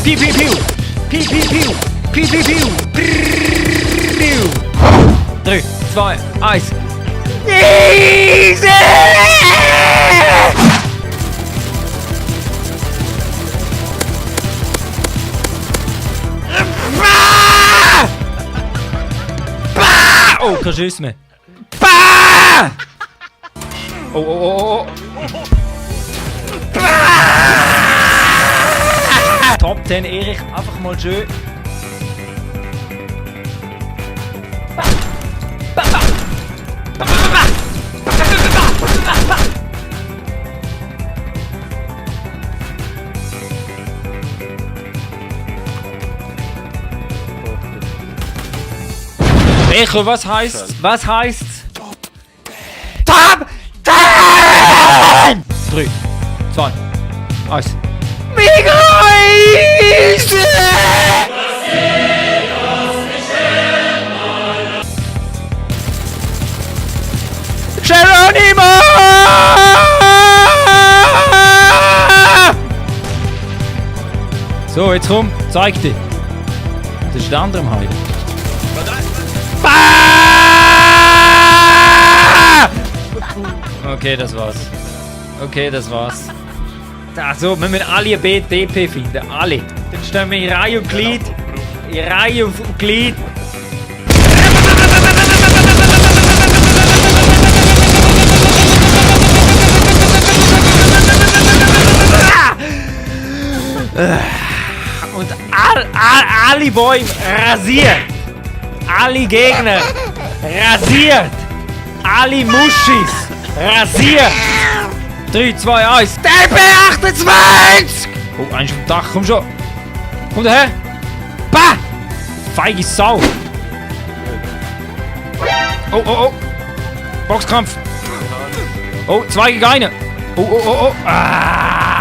Piu, piu, piu. Piu, piu, piu. Piu, piu, piu. Piu. 3, 2, 1. Easy! Oh, kein Schuss mehr. Bah! Oh, oh, oh, oh. Bah! Top 10 Erich, einfach mal schön. Echo, was heißt? Was heißt? Top 10! 3, 2, 1. Mega easy! Geronimo! So, jetzt komm, zeig dich. Das ist der andere im Heim. Okay, das war's. Okay, das war's. Also, wir müssen alle ein DP finden. Alle. Dann stehen wir in Reihe und Glied. In Reihe und Glied. Und alle Bäume rasiert. Alle Gegner rasiert. Alle Muschis rasiert. 3, 2, 1. DP28! Oh, eins auf dem Dach, komm schon. Komm daher. Bah! Feige Sau. Oh, oh, oh. Boxkampf. Oh, 2 gegen 1. Oh, oh, oh, oh. Ah!